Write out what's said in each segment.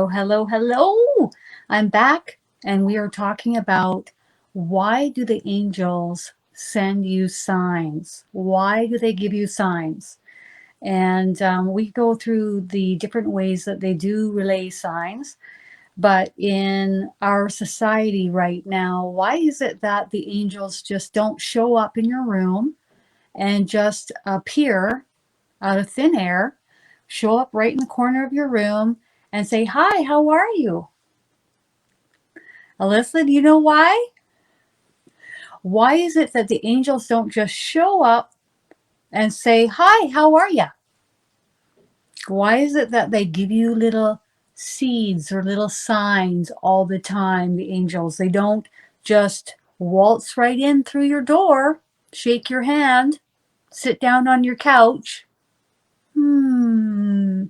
Hello, hello. I'm back, and we are talking about why do the angels send you signs? Why do they give you signs? And we go through the different ways that they do relay signs. But in our society right now, why is it that the angels just don't show up in your room and just appear out of thin air, show up right in the corner of your room and say, "Hi, how are you?" Alyssa, do you know why? Why is it that the angels don't just show up and say, "Hi, how are you?" Why is it that they give you little seeds or little signs all the time, the angels? They don't just waltz right in through your door, shake your hand, sit down on your couch. Hmm.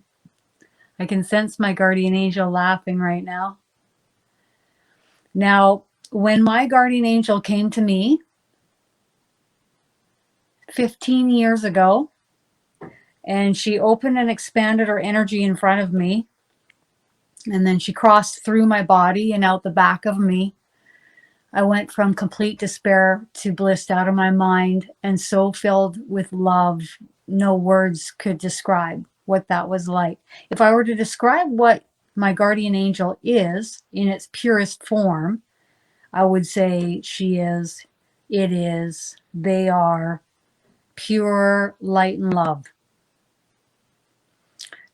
I can sense my guardian angel laughing right now. Now, when my guardian angel came to me 15 years ago, and she opened and expanded her energy in front of me, and then she crossed through my body and out the back of me, I went from complete despair to blissed out of my mind and so filled with love, no words could describe what that was like. If I were to describe what my guardian angel is in its purest form, I would say she is, it is, they are pure light and love.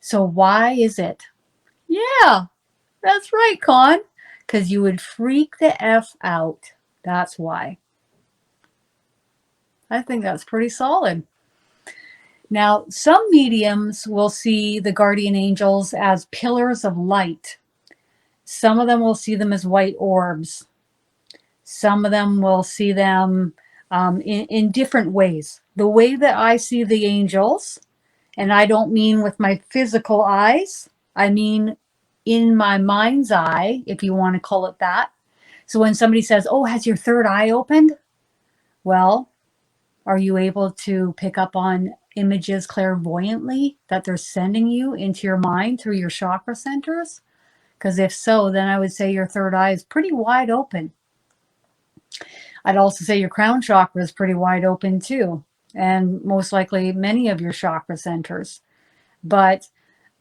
So why is it? Yeah, that's right, Con. Because you would freak the F out. That's why. I think that's pretty solid. Now, some mediums will see the guardian angels as pillars of light. Some of them will see them as white orbs. Some of them will see them in different ways. The way that I see the angels, and I don't mean with my physical eyes, I mean in my mind's eye, if you want to call it that. So when somebody says, "Oh, has your third eye opened?" Well, are you able to pick up on images clairvoyantly that they're sending you into your mind through your chakra centers? Because if so, then I would say your third eye is pretty wide open. I'd also say your crown chakra is pretty wide open too, and most likely many of your chakra centers. But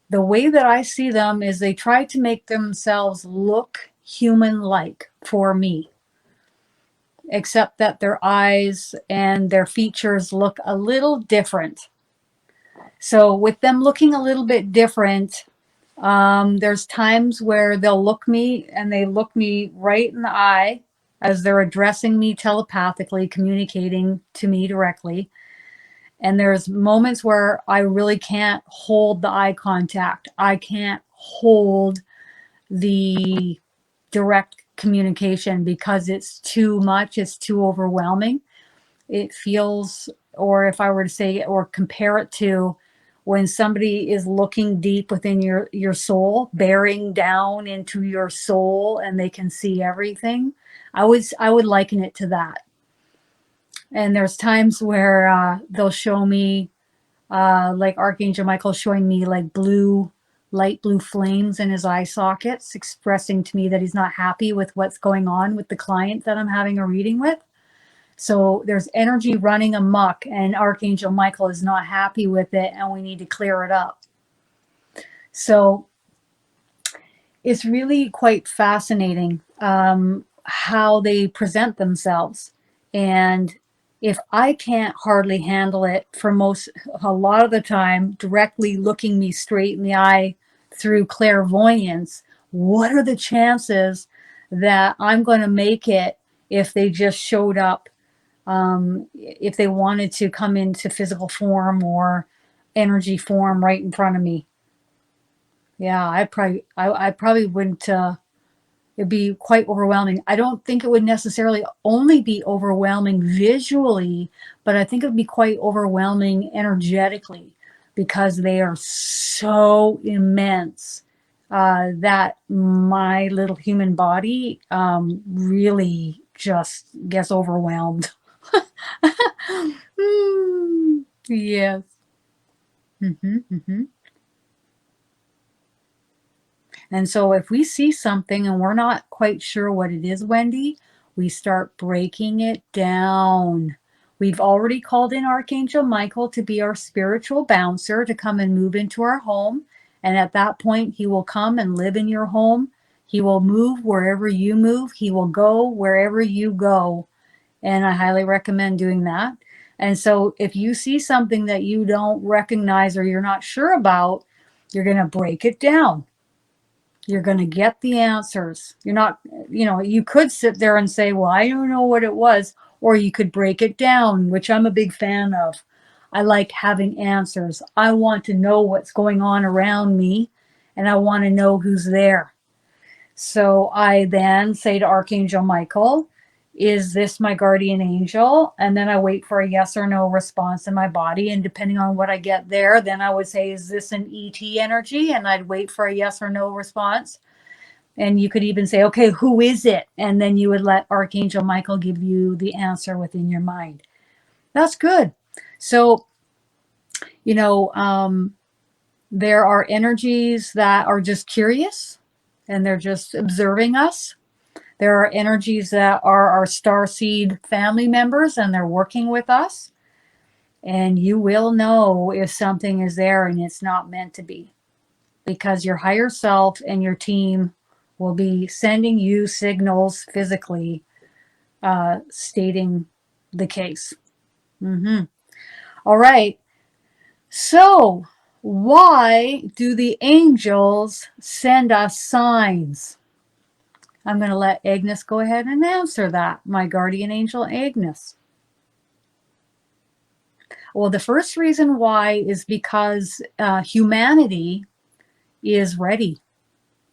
the way that I see them is they try to make themselves look human like for me, except that their eyes and their features look a little different. So, with them looking a little bit different, there's times where they'll look me and they look me right in the eye as they're addressing me telepathically, communicating to me directly. And there's moments where I really can't hold the eye contact. I can't hold the direct communication because it's too much, it's too overwhelming. It feels, or if I were to say or compare it to when somebody is looking deep within your soul, bearing down into your soul and they can see everything. I would liken it to that. And there's times where they'll show me like Archangel Michael showing me like light blue flames in his eye sockets, expressing to me that he's not happy with what's going on with the client that I'm having a reading with. So there's energy running amok, and Archangel Michael is not happy with it, and we need to clear it up. So it's really quite fascinating how they present themselves. And if I can't hardly handle it for a lot of the time, directly looking me straight in the eye through clairvoyance, what are the chances that I'm going to make it if they just showed up, if they wanted to come into physical form or energy form right in front of me? Yeah, I probably wouldn't. It'd be quite overwhelming. I don't think it would necessarily only be overwhelming visually, but I think it would be quite overwhelming energetically because they are so immense that my little human body really just gets overwhelmed. Yes. Hmm. Hmm. And so if we see something and we're not quite sure what it is, Wendy, we start breaking it down. We've already called in Archangel Michael to be our spiritual bouncer to come and move into our home. And at that point, he will come and live in your home. He will move wherever you move. He will go wherever you go. And I highly recommend doing that. And so if you see something that you don't recognize or you're not sure about, you're going to break it down. You're going to get the answers. You're not, you could sit there and say, well, I don't know what it was. Or you could break it down, which I'm a big fan of. I like having answers. I want to know what's going on around me, and I want to know who's there. So I then say to Archangel Michael, is this my guardian angel? And then I wait for a yes or no response in my body. And depending on what I get there, then I would say, is this an ET energy? And I'd wait for a yes or no response. And you could even say, okay, who is it? And then you would let Archangel Michael give you the answer within your mind. That's good. So, there are energies that are just curious and they're just observing us. There are energies that are our starseed family members and they're working with us. And you will know if something is there and it's not meant to be, because your higher self and your team will be sending you signals physically stating the case. All right. So why do the angels send us signs? I'm going to let Agnes go ahead and answer that. My guardian angel, Agnes. Well, the first reason why is because humanity is ready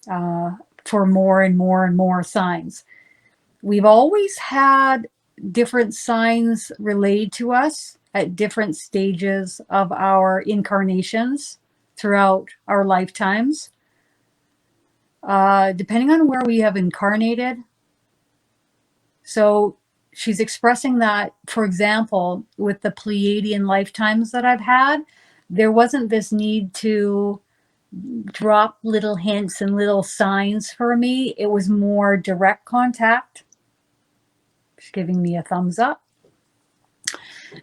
for more and more and more signs. We've always had different signs relayed to us at different stages of our incarnations throughout our lifetimes. Depending on where we have incarnated. So she's expressing that, for example, with the Pleiadian lifetimes that I've had, there wasn't this need to drop little hints and little signs for me. It was more direct contact. She's giving me a thumbs up.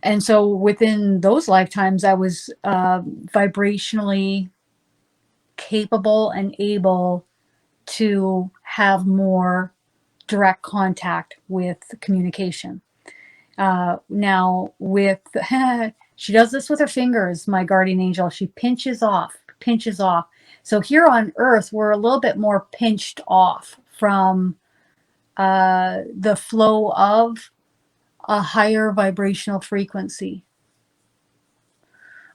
And so within those lifetimes, I was vibrationally capable and able to have more direct contact with communication. Now with, she does this with her fingers, my guardian angel. She pinches off. So here on Earth, we're a little bit more pinched off from the flow of a higher vibrational frequency.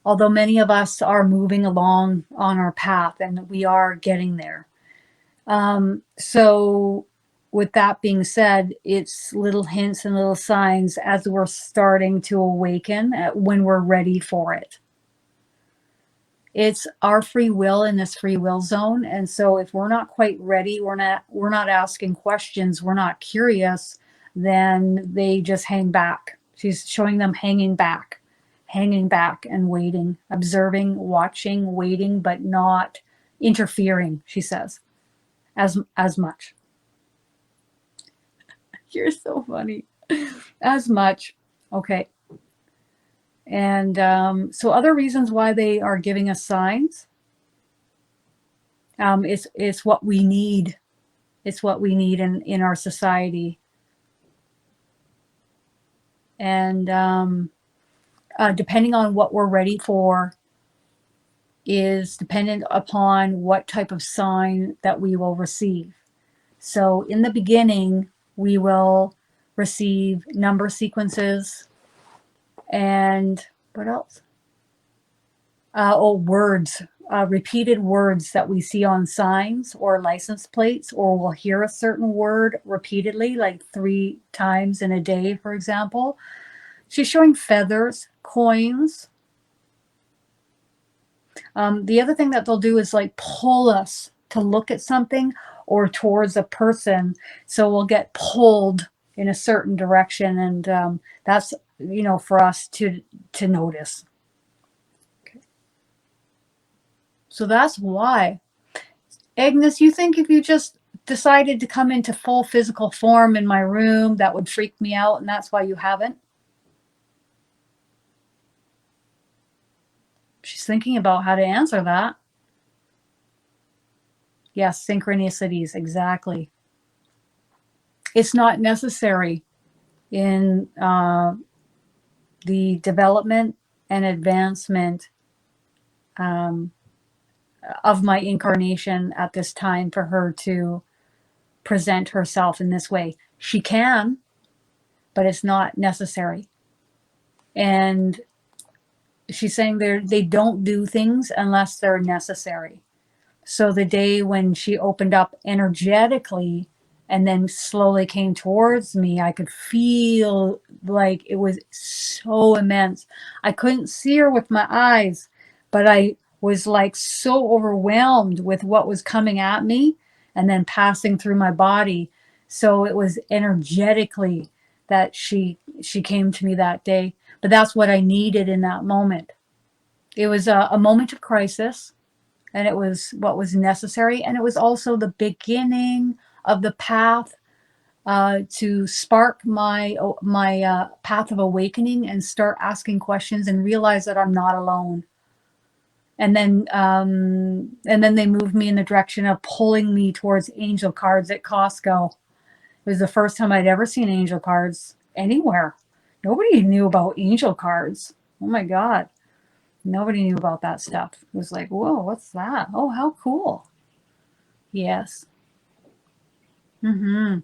Although many of us are moving along on our path and we are getting there. So with that being said, it's little hints and little signs as we're starting to awaken when we're ready for it. It's our free will in this free will zone. And so if we're not quite ready, we're not asking questions, we're not curious, then they just hang back. She's showing them hanging back and waiting, observing, watching, waiting, but not interfering, she says, as much. You're so funny. As much. Okay. And so other reasons why they are giving us signs, it's what we need. It's what we need in our society. And depending on what we're ready for is dependent upon what type of sign that we will receive. So in the beginning, we will receive number sequences and what else? Words, repeated words that we see on signs or license plates, or we'll hear a certain word repeatedly, like 3 times in a day, for example. She's showing feathers, coins. The other thing that they'll do is like pull us to look at something or towards a person. So we'll get pulled in a certain direction. And that's, for us to notice. Okay. So that's why. Agnes, you think if you just decided to come into full physical form in my room, that would freak me out, and that's why you haven't? She's thinking about how to answer that. Yes, synchronicities, exactly. It's not necessary in the development and advancement um, of my incarnation at this time for her to present herself in this way. She can, but it's not necessary. And she's saying they don't do things unless they're necessary. So the day when she opened up energetically and then slowly came towards me, I could feel like it was so immense. I couldn't see her with my eyes, but I was like so overwhelmed with what was coming at me and then passing through my body. So it was energetically that she came to me that day. But that's what I needed in that moment. It was a moment of crisis, and it was what was necessary, and it was also the beginning of the path to spark my path of awakening and start asking questions and realize that I'm not alone. And then they moved me in the direction of pulling me towards angel cards at Costco. It was the first time I'd ever seen angel cards anywhere. Nobody knew about angel cards. Oh my God. Nobody knew about that stuff. It was like, whoa, what's that? Oh, how cool. Yes. Hmm.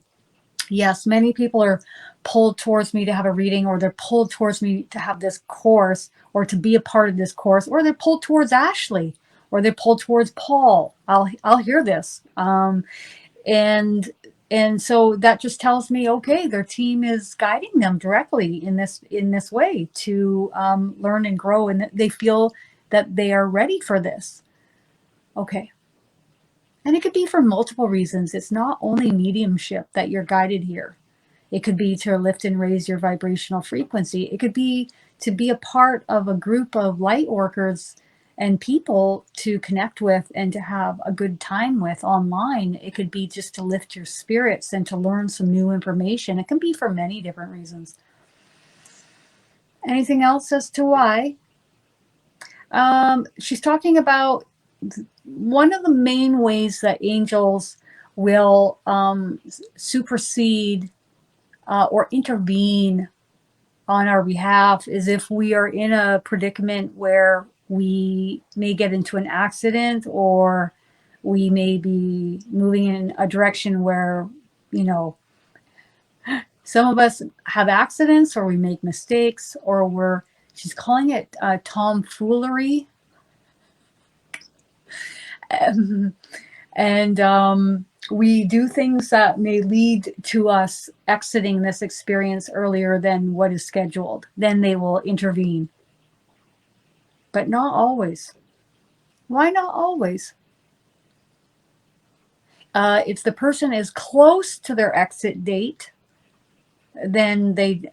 Yes, many people are pulled towards me to have a reading, or they're pulled towards me to have this course, or to be a part of this course, or they're pulled towards Ashley, or they're pulled towards Paul. I'll hear this, and and so that just tells me, okay, their team is guiding them directly in this way to learn and grow, and they feel that they are ready for this. Okay. And it could be for multiple reasons. It's not only mediumship that you're guided here. It could be to lift and raise your vibrational frequency. It could be to be a part of a group of light workers and people to connect with and to have a good time with online. It could be just to lift your spirits and to learn some new information. It can be for many different reasons. Anything else as to why? She's talking about one of the main ways that angels will supersede or intervene on our behalf is if we are in a predicament where we may get into an accident, or we may be moving in a direction where, you know, some of us have accidents, or we make mistakes, or she's calling it tomfoolery. And we do things that may lead to us exiting this experience earlier than what is scheduled. Then they will intervene, but not always. Why not always? If the person is close to their exit date, then they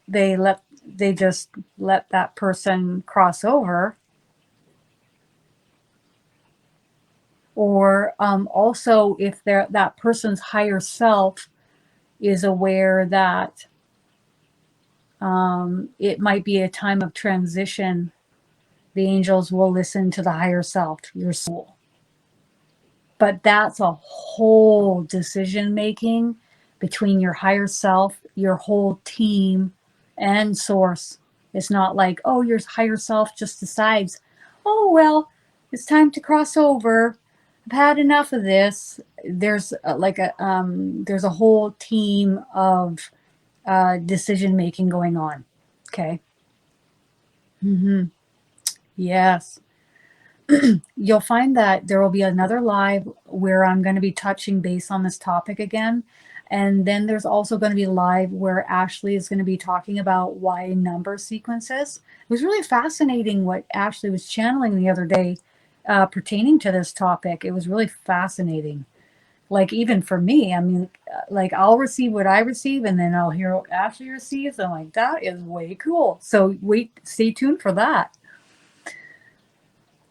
just let that person cross over. Or also, if that person's higher self is aware that it might be a time of transition, the angels will listen to the higher self, your soul. But that's a whole decision making between your higher self, your whole team, and source. It's not like, oh, your higher self just decides, oh, well, it's time to cross over. I've had enough of this. There's there's a whole team of decision making going on. Okay. Mm-hmm. Yes. You'll find that there will be another live where I'm going to be touching base on this topic again. And then there's also going to be a live where Ashley is going to be talking about why number sequences. It was really fascinating what Ashley was channeling the other day pertaining to this topic. It was really fascinating. Like, even for me, I mean, like, I'll receive what I receive, and then I'll hear what Ashley receives. I'm like, that is way cool. So stay tuned for that.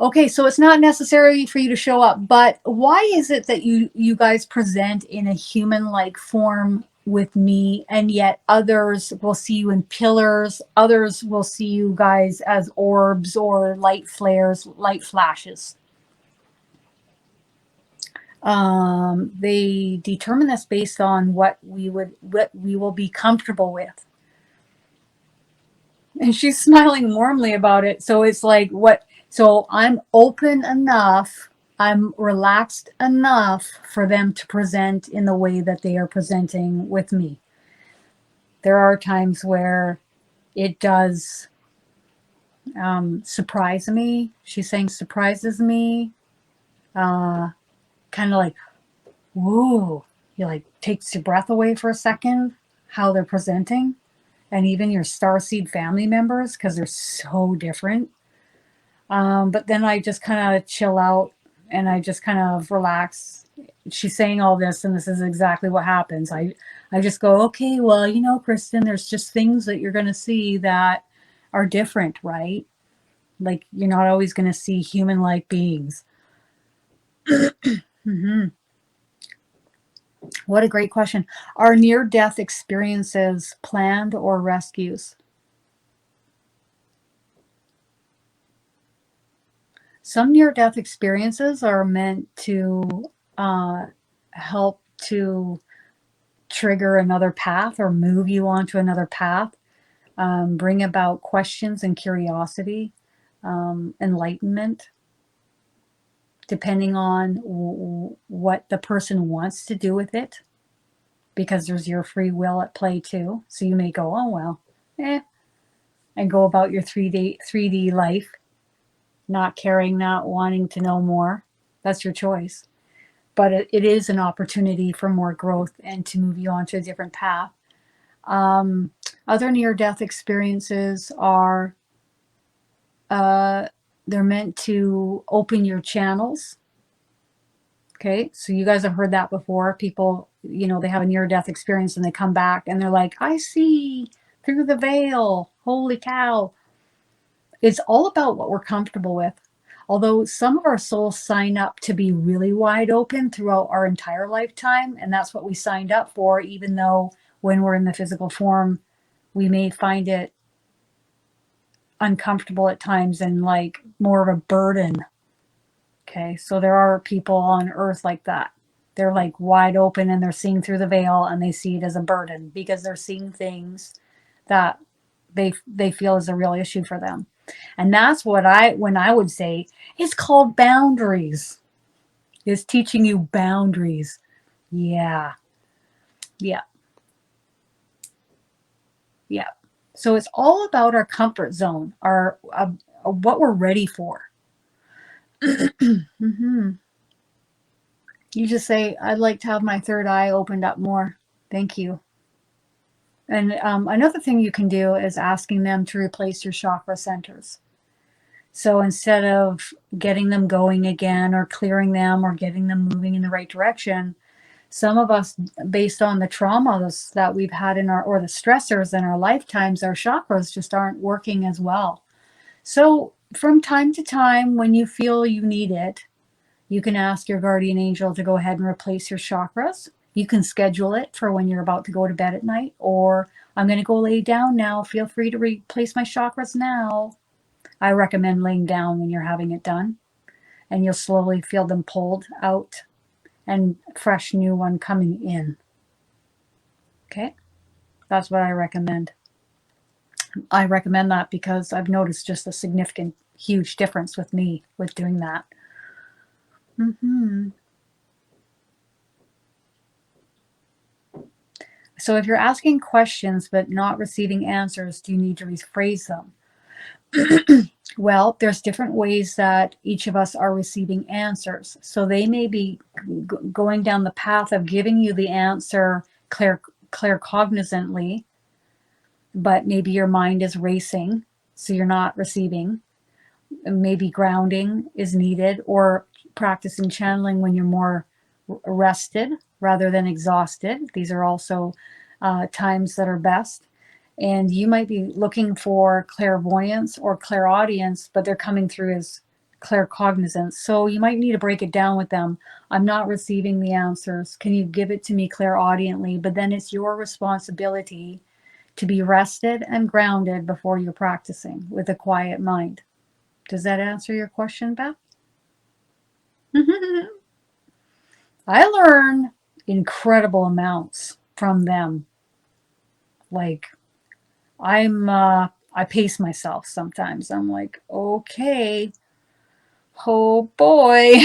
Okay, so it's not necessary for you to show up, but why is it that you guys present in a human-like form with me, and yet others will see you in pillars, others will see you guys as orbs or light flares, light flashes? They determine this based on what we will be comfortable with. And she's smiling warmly about it. So it's like, what? So I'm open enough, I'm relaxed enough for them to present in the way that they are presenting with me. There are times where it does surprise me. She's saying surprises me. Kind of like, whoa, you like takes your breath away for a second, how they're presenting. And even your starseed family members, because they're so different. But then I just kind of chill out and I just kind of relax. She's saying all this, and this is exactly what happens. I just go, okay, well, Kristin, there's just things that you're going to see that are different, right? Like, you're not always going to see human-like beings. Hmm. What a great question. Are near-death experiences planned or rescues? Some near-death experiences are meant to uh, help to trigger another path or move you onto another path, bring about questions and curiosity, enlightenment, depending on what the person wants to do with it, because there's your free will at play too. So you may go, oh, well, and go about your 3D life, not caring, not wanting to know more. That's your choice. But it is an opportunity for more growth and to move you onto a different path. Um, Other near-death experiences are they're meant to open your channels. Okay, so you guys have heard that before. People, they have a near-death experience and they come back and they're like, I see through the veil. Holy cow. It's all about what we're comfortable with. Although some of our souls sign up to be really wide open throughout our entire lifetime, and that's what we signed up for, even though when we're in the physical form, we may find it uncomfortable at times and like more of a burden. Okay, so there are people on earth like that. They're like wide open and they're seeing through the veil and they see it as a burden because they're seeing things that they feel is a real issue for them. And that's what when I would say it's called boundaries. It's teaching you boundaries. Yeah. Yeah. Yeah. So it's all about our comfort zone, our what we're ready for. Hmm. You just say, I'd like to have my third eye opened up more. Thank you. And another thing you can do is asking them to replace your chakra centers. So instead of getting them going again or clearing them or getting them moving in the right direction, some of us, based on the traumas that we've had or the stressors in our lifetimes, our chakras just aren't working as well. So from time to time, when you feel you need it, you can ask your guardian angel to go ahead and replace your chakras. You can schedule it for when you're about to go to bed at night, or I'm going to go lay down now. Feel free to replace my chakras now. I recommend laying down when you're having it done, and you'll slowly feel them pulled out and fresh new one coming in. Okay, that's what I recommend. I recommend that because I've noticed just a significant, huge difference with me with doing that. Mm-hmm. So if you're asking questions but not receiving answers, do you need to rephrase them? Well, there's different ways that each of us are receiving answers. So they may be going down the path of giving you the answer claircognizantly, but maybe your mind is racing, so you're not receiving. Maybe grounding is needed, or practicing channeling when you're more rested rather than exhausted. These are also times that are best. And you might be looking for clairvoyance or clairaudience, but they're coming through as claircognizance. So you might need to break it down with them. I'm not receiving the answers. Can you give it to me clairaudiently? But then it's your responsibility to be rested and grounded before you're practicing with a quiet mind. Does that answer your question, Beth? I learn incredible amounts from them. Like, I pace myself sometimes. I'm like, okay, oh boy.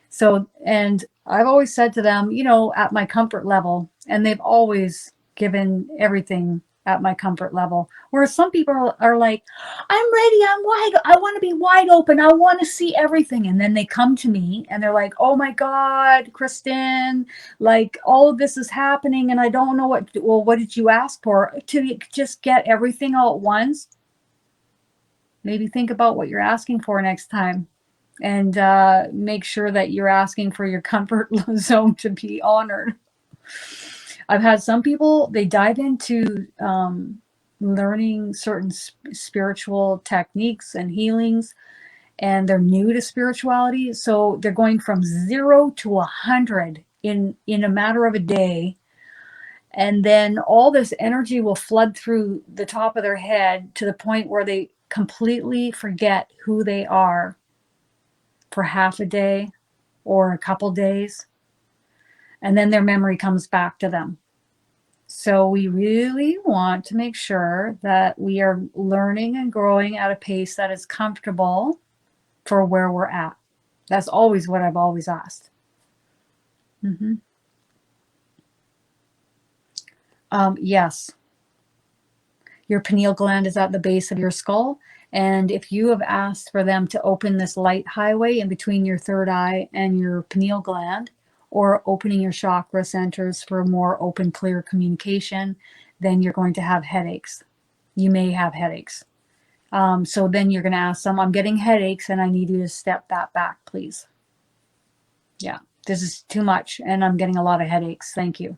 So, and I've always said to them, at my comfort level, and they've always given everything at my comfort level. Whereas some people are like, I'm ready, I want to be wide open, I want to see everything. And then they come to me and they're like, oh my God, Kristin, like all of this is happening and I don't know what did you ask for? To just get everything all at once? Maybe think about what you're asking for next time. And make sure that you're asking for your comfort zone to be honored. I've had some people, they dive into learning certain spiritual techniques and healings, and they're new to spirituality. So they're going from 0 to 100 in a matter of a day. And then all this energy will flood through the top of their head to the point where they completely forget who they are for half a day or a couple days, and then their memory comes back to them. So we really want to make sure that we are learning and growing at a pace that is comfortable for where we're at. That's always what I've always asked. Yes. Your pineal gland is at the base of your skull. And if you have asked for them to open this light highway in between your third eye and your pineal gland, or opening your chakra centers for more open, clear communication, then you're going to have headaches. You may have headaches. So then you're going to ask them, I'm getting headaches and I need you to step that back, please. Yeah, this is too much and I'm getting a lot of headaches. Thank you.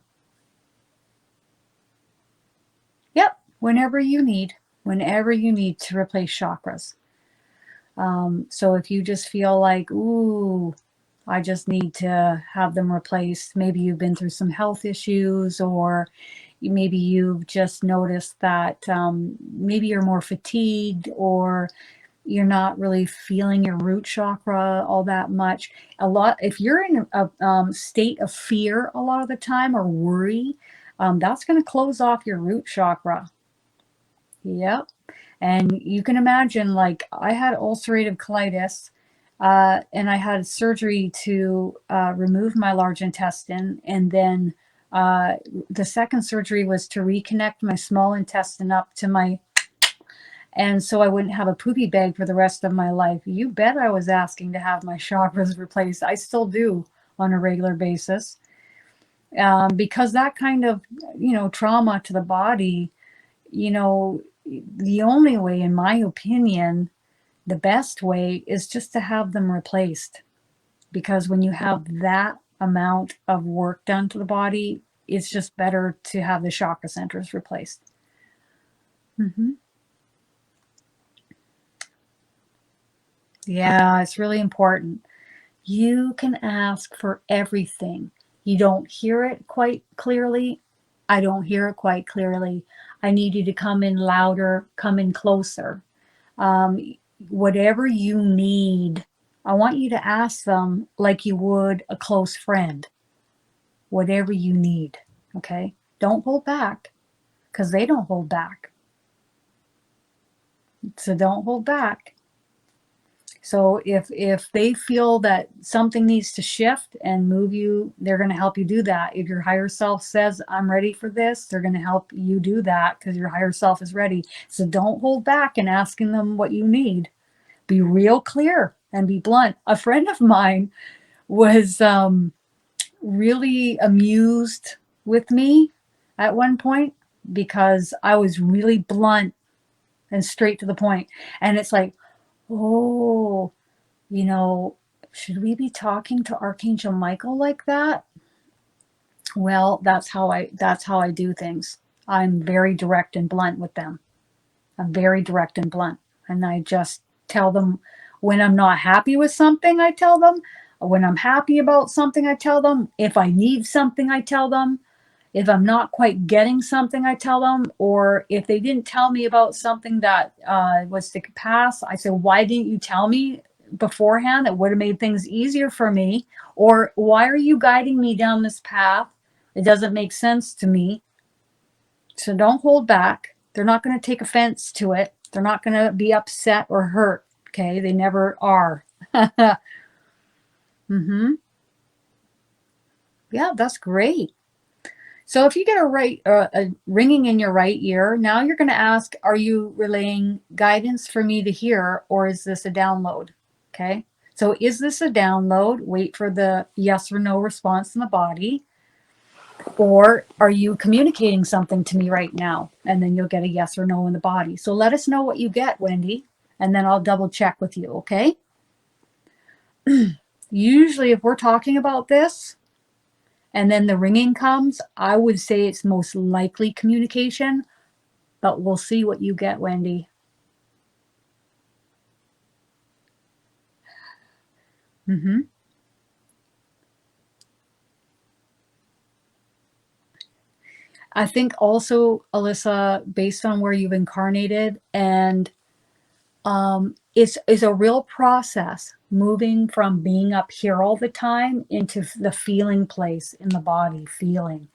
Yep, whenever you need to replace chakras. So if you just feel like, ooh, I just need to have them replaced. Maybe you've been through some health issues, or maybe you've just noticed that maybe you're more fatigued, or you're not really feeling your root chakra all that much. If you're in a state of fear a lot of the time, or worry, that's going to close off your root chakra. Yep. And you can imagine, like, I had ulcerative colitis, and I had surgery to remove my large intestine. And then the second surgery was to reconnect my small intestine up to my, and so I wouldn't have a poopy bag for the rest of my life. You bet I was asking to have my chakras replaced. I still do on a regular basis. Because that kind of, trauma to the body, the only way, in my opinion, the best way is just to have them replaced. Because when you have that amount of work done to the body, it's just better to have the chakra centers replaced. Yeah, it's really important. You can ask for everything. You don't hear it quite clearly. I don't hear it quite clearly. I need you to come in louder, come in closer. Whatever you need, I want you to ask them like you would a close friend. Whatever you need, okay? Don't hold back, because they don't hold back. So don't hold back. So if they feel that something needs to shift and move you, they're going to help you do that. If your higher self says, I'm ready for this, they're going to help you do that because your higher self is ready. So don't hold back in asking them what you need. Be real clear and be blunt. A friend of mine was really amused with me at one point because I was really blunt and straight to the point. And it's like, oh, should we be talking to Archangel Michael like that? Well, that's how I do things. I'm very direct and blunt with them. I'm very direct and blunt. And I just tell them When I'm not happy with something, I tell them. When I'm happy about something, I tell them. If I need something, I tell them. If I'm not quite getting something, I tell them. Or if they didn't tell me about something that was to pass, I say, why didn't you tell me beforehand? It would have made things easier for me. Or why are you guiding me down this path? It doesn't make sense to me. So don't hold back. They're not going to take offense to it. They're not going to be upset or hurt. Okay. They never are. Mm-hmm. Yeah, that's great. So if you get a ringing in your right ear, now you're going to ask, are you relaying guidance for me to hear, or is this a download? Okay. So is this a download? Wait for the yes or no response in the body. Or are you communicating something to me right now? And then you'll get a yes or no in the body. So let us know what you get, Wendy, and then I'll double check with you. Okay. Usually if we're talking about this, and then the ringing comes, I would say it's most likely communication, but we'll see what you get, Wendy. Mm-hmm. I think also, Alyssa, based on where you've incarnated, and it's a real process moving from being up here all the time into the feeling place in the body, feeling.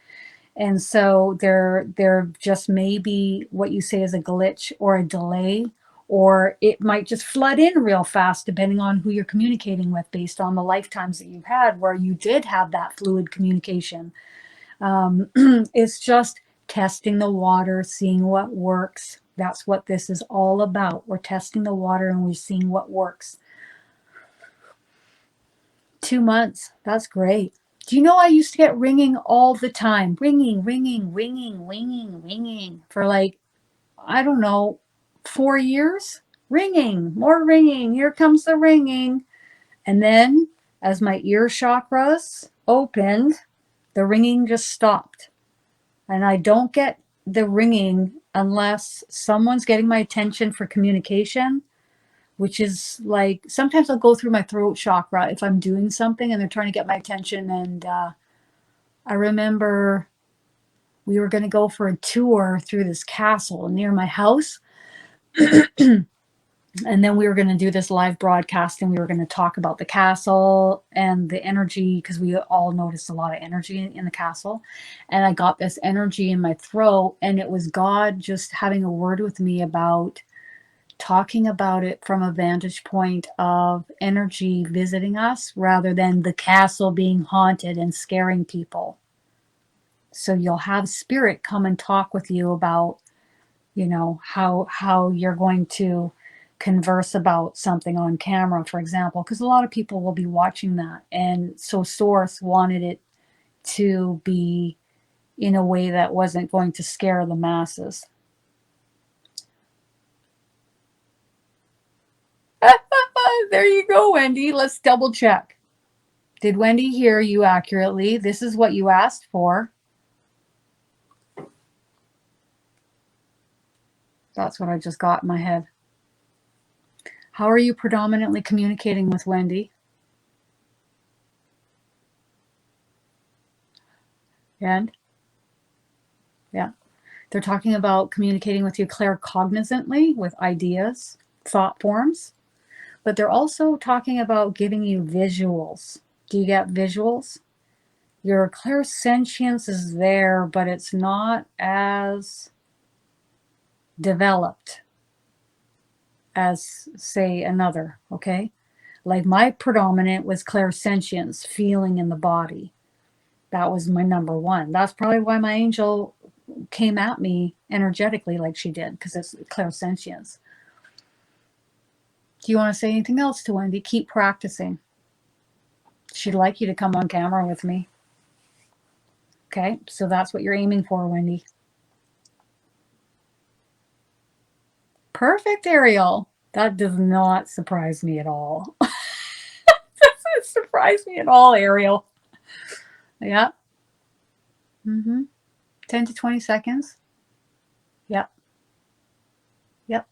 And so there just may be what you say is a glitch or a delay, or it might just flood in real fast depending on who you're communicating with, based on the lifetimes that you've had where you did have that fluid communication. It's just testing the water, seeing what works. That's what this is all about. We're testing the water and we're seeing what works. 2 months. That's great. Do you know I used to get ringing all the time? Ringing, ringing, ringing, ringing, ringing for like, I don't know, 4 years? Ringing, more ringing. Here comes the ringing. And then as my ear chakras opened, the ringing just stopped. And I don't get the ringing unless someone's getting my attention for communication, which is like sometimes I'll go through my throat chakra if I'm doing something and they're trying to get my attention. And I remember we were going to go for a tour through this castle near my house. And then we were going to do this live broadcast and we were going to talk about the castle and the energy, because we all noticed a lot of energy in the castle. And I got this energy in my throat, and it was God just having a word with me about talking about it from a vantage point of energy visiting us rather than the castle being haunted and scaring people. So you'll have spirit come and talk with you about, how you're going to converse about something on camera, for example, because a lot of people will be watching that. And so Source wanted it to be in a way that wasn't going to scare the masses. There you go, Wendy. Let's double check. Did Wendy hear you accurately? This is what you asked for. That's what I just got in my head. How are you predominantly communicating with Wendy? And yeah, they're talking about communicating with you claircognizantly with ideas, thought forms, but they're also talking about giving you visuals. Do you get visuals? Your clairsentience is there, but it's not as developed as, say, another, okay? Like my predominant was clairsentience, feeling in the body. That was my number one. That's probably why my angel came at me energetically like she did, because it's clairsentience. Do you want to say anything else to Wendy? Keep practicing. She'd like you to come on camera with me. Okay, so that's what you're aiming for, Wendy. Perfect, Ariel. That does not surprise me at all. Doesn't surprise me at all, Ariel. Yeah. Mm-hmm. 10 to 20 seconds. Yep. Yep.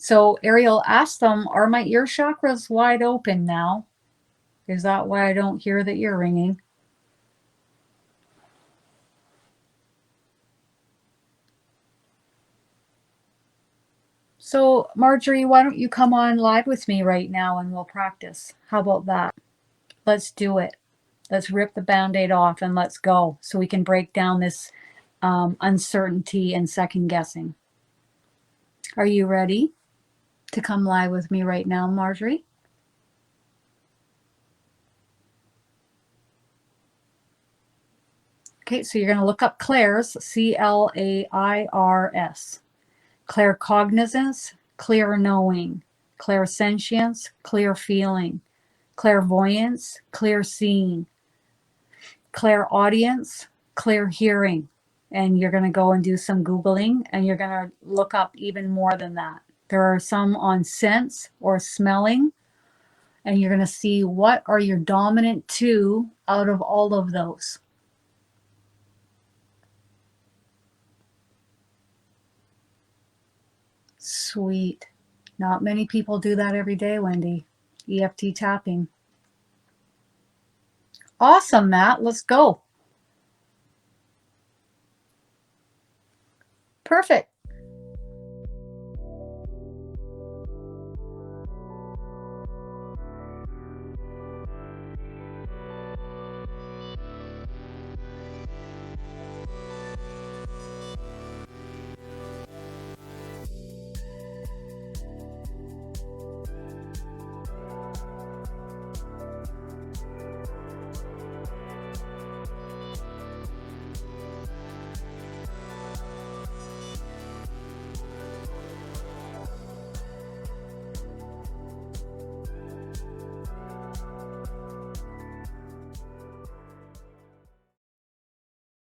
So Ariel asked them, are my ear chakras wide open now? Is that why I don't hear the ear ringing? So Marjorie, why don't you come on live with me right now and we'll practice? How about that? Let's do it. Let's rip the Band-Aid off and let's go so we can break down this uncertainty and second guessing. Are you ready to come live with me right now, Marjorie? Okay, so you're going to look up clairs, C-L-A-I-R-S. Claircognizance, clear knowing. Clairsentience, clear feeling. Clairvoyance, clear seeing. Clairaudience, clear hearing. And you're going to go and do some Googling and you're going to look up even more than that. There are some on sense or smelling, and you're going to see what are your dominant two out of all of those. Sweet. Not many people do that every day, Wendy. EFT tapping. Awesome, Matt. Let's go. Perfect.